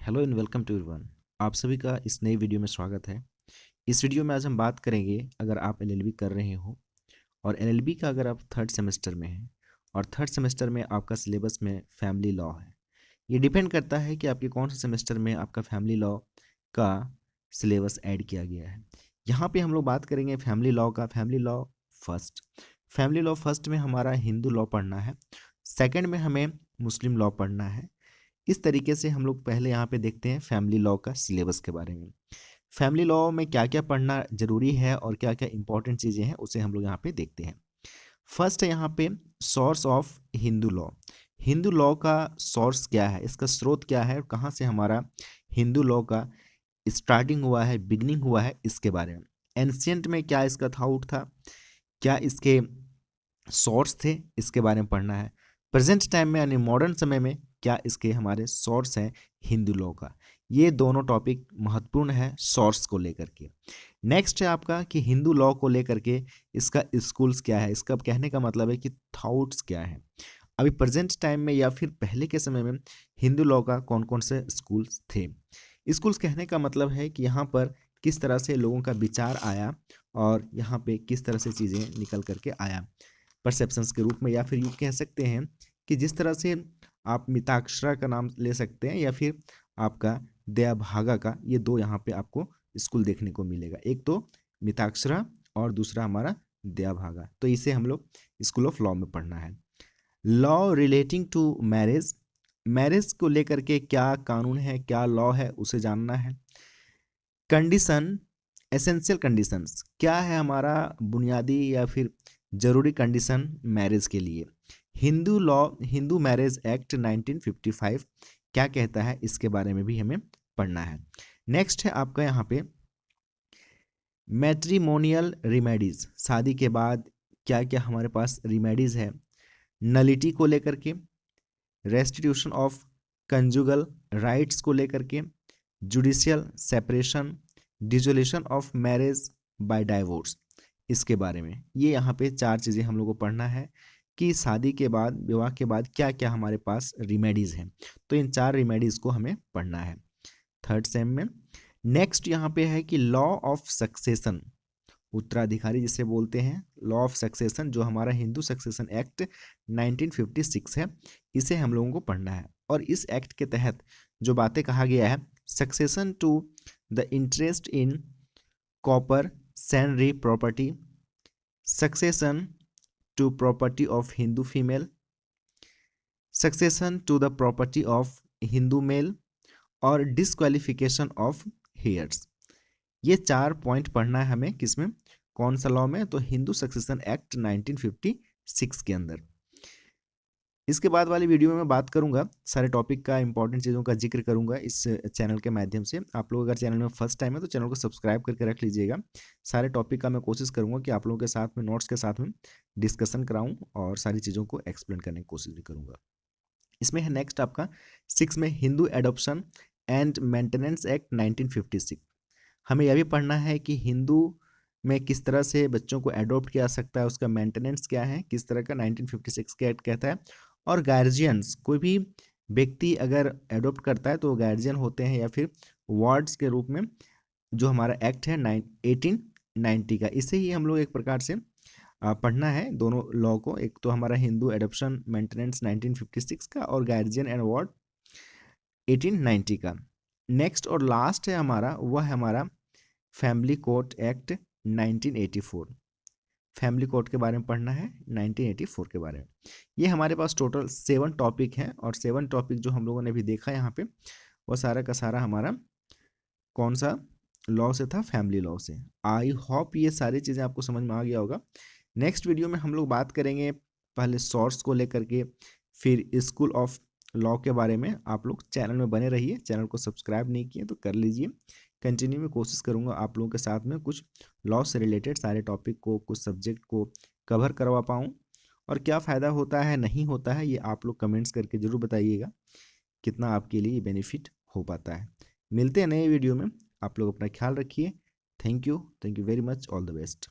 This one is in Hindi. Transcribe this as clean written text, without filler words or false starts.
Hello and welcome to everyone. आप सभी का इस नई वीडियो में स्वागत है। इस वीडियो में आज हम बात करेंगे, अगर आप एलएलबी कर रहे हो और एलएलबी का अगर आप थर्ड सेमेस्टर में हैं और थर्ड सेमेस्टर में आपका सिलेबस में फैमिली लॉ है। ये डिपेंड करता है कि आपके कौन से सेमेस्टर में आपका फैमिली लॉ का सिलेबस ऐड किया गया है। यहाँ पे हम लोग बात करेंगे फैमिली लॉ का। Family law first, family law first में हमारा हिंदू लॉ पढ़ना है, सेकंड में हमें मुस्लिम लॉ पढ़ना है। इस तरीके से हम लोग पहले यहाँ पे देखते हैं फैमिली लॉ का सिलेबस के बारे में। फैमिली लॉ में क्या क्या पढ़ना जरूरी है और क्या क्या इंपॉर्टेंट चीज़ें हैं उसे हम लोग यहाँ पे देखते हैं। फर्स्ट है यहाँ पे source of Hindu law. Hindu law का सोर्स क्या है, इसका स्रोत क्या है, कहाँ से हमारा हिंदू लॉ का स्टार्टिंग हुआ है, बिगनिंग हुआ है, इसके बारे में। एंशियंट में क्या इसका थाउट था, क्या इसके सोर्स थे, इसके बारे में पढ़ना है। प्रेजेंट टाइम में यानी मॉडर्न समय में क्या इसके हमारे सोर्स हैं हिंदू लॉ का। ये दोनों टॉपिक महत्वपूर्ण है सोर्स को लेकर के। नेक्स्ट है आपका कि हिंदू लॉ को लेकर के इसका स्कूल्स क्या है, इसका कहने का मतलब है कि थाउट्स क्या है। अभी प्रेजेंट टाइम में या फिर पहले के समय में हिंदू लॉ का कौन कौन से स्कूल्स थे। स्कूल्स कहने का मतलब है कि यहाँ पर किस तरह से लोगों का विचार आया और यहाँ पे किस तरह से चीज़ें निकल करके आया परसेप्शंस के रूप में, या फिर यूँ कह सकते हैं कि जिस तरह से आप मिताक्षरा का नाम ले सकते हैं या फिर आपका दयाभागा का, ये दो यहाँ पे आपको स्कूल देखने को मिलेगा। एक तो मिताक्षरा और दूसरा हमारा दयाभागा। तो इसे हम लोग स्कूल ऑफ लॉ में पढ़ना है। Law relating to marriage, marriage को लेकर के क्या कानून है, क्या लॉ है, उसे जानना है। कंडीशन, एसेंशियल कंडीशंस, क्या है हमारा बुनियादी या फिर जरूरी कंडीशन मैरिज के लिए। Hindu law, Hindu marriage act 1955 क्या कहता है, इसके बारे में भी हमें पढ़ना है। नेक्स्ट है आपका यहाँ पे मैट्रिमोनियल रिमेडीज, शादी के बाद क्या क्या हमारे पास रिमेडीज है। नलिटी को लेकर के, रेस्टिट्यूशन ऑफ कंजुगल राइट्स को लेकर के, judicial separation, dissolution of marriage by divorce, इसके बारे में। ये यहाँ पे चार चीज़ें हम लोग को पढ़ना है कि शादी के बाद, विवाह के बाद क्या क्या हमारे पास रिमेडीज़ हैं। तो इन चार रिमेडीज़ को हमें पढ़ना है थर्ड सेम में। नेक्स्ट यहाँ पे है कि लॉ ऑफ सक्सेशन, उत्तराधिकारी जिसे बोलते हैं, लॉ ऑफ सक्सेशन, जो हमारा हिंदू सक्सेशन एक्ट 1956 है, इसे हम लोगों को पढ़ना है। और इस एक्ट के तहत जो बातें कहा गया है, succession to the interest in coparcenary property, succession to property of Hindu female, succession to the property of Hindu male और डिसक्वालिफिकेशन ऑफ हेयर्स। ये चार पॉइंट पढ़ना है हमें, किसमें, कौन सा लॉ में, तो हिंदू सक्सेशन एक्ट 1956 के अंदर। इसके बाद वाली वीडियो में मैं बात करूंगा, सारे टॉपिक का, इंपॉर्टेंट चीज़ों का जिक्र करूंगा इस चैनल के माध्यम से। आप लोग अगर चैनल में फर्स्ट टाइम है तो चैनल को सब्सक्राइब करके रख लीजिएगा। सारे टॉपिक का मैं कोशिश करूंगा कि आप लोगों के साथ में नोट्स के साथ में डिस्कशन कराऊं और सारी चीज़ों को एक्सप्लेन करने की कोशिश भी करूंगा। इसमें है नेक्स्ट आपका 6 में Hindu adoption and maintenance act 1956। हमें यह भी पढ़ना है कि हिंदू में किस तरह से बच्चों को एडॉप्ट किया जा सकता है, उसका मेंटेनेंस क्या है, किस तरह का 1956 का एक्ट कहता है। और गार्जियंस, कोई भी व्यक्ति अगर एडॉप्ट करता है तो वो गार्जियन होते हैं या फिर वार्ड्स के रूप में। जो हमारा एक्ट है 1890 का, इसे ही हम लोग एक प्रकार से पढ़ना है दोनों लॉ को। एक तो हमारा हिंदू एडॉप्शन मेंटेनेंस 1956 का और गार्जियन एंड वार्ड 1890 का। नेक्स्ट और लास्ट है हमारा, वह है हमारा family court act 1984। Family court के बारे में पढ़ना है 1984 के बारे में। ये हमारे पास टोटल 7 टॉपिक हैं और 7 टॉपिक जो हम लोगों ने भी देखा यहाँ पे, वो सारा का सारा हमारा कौन सा लॉ से था, फैमिली लॉ से। आई होप ये सारी चीज़ें आपको समझ में आ गया होगा। नेक्स्ट वीडियो में हम लोग बात करेंगे पहले सोर्स को लेकर के, फिर स्कूल ऑफ लॉ के बारे में। आप लोग चैनल में बने रहिए, चैनल को सब्सक्राइब नहीं किए तो कर लीजिए। कंटिन्यू में कोशिश करूंगा आप लोगों के साथ में कुछ लॉ से रिलेटेड सारे टॉपिक को, कुछ सब्जेक्ट को कवर करवा पाऊँ। और क्या फ़ायदा होता है, नहीं होता है, ये आप लोग कमेंट्स करके ज़रूर बताइएगा कितना आपके लिए बेनिफिट हो पाता है। मिलते हैं नए वीडियो में, आप लोग अपना ख्याल रखिए। Thank you very much, all the best.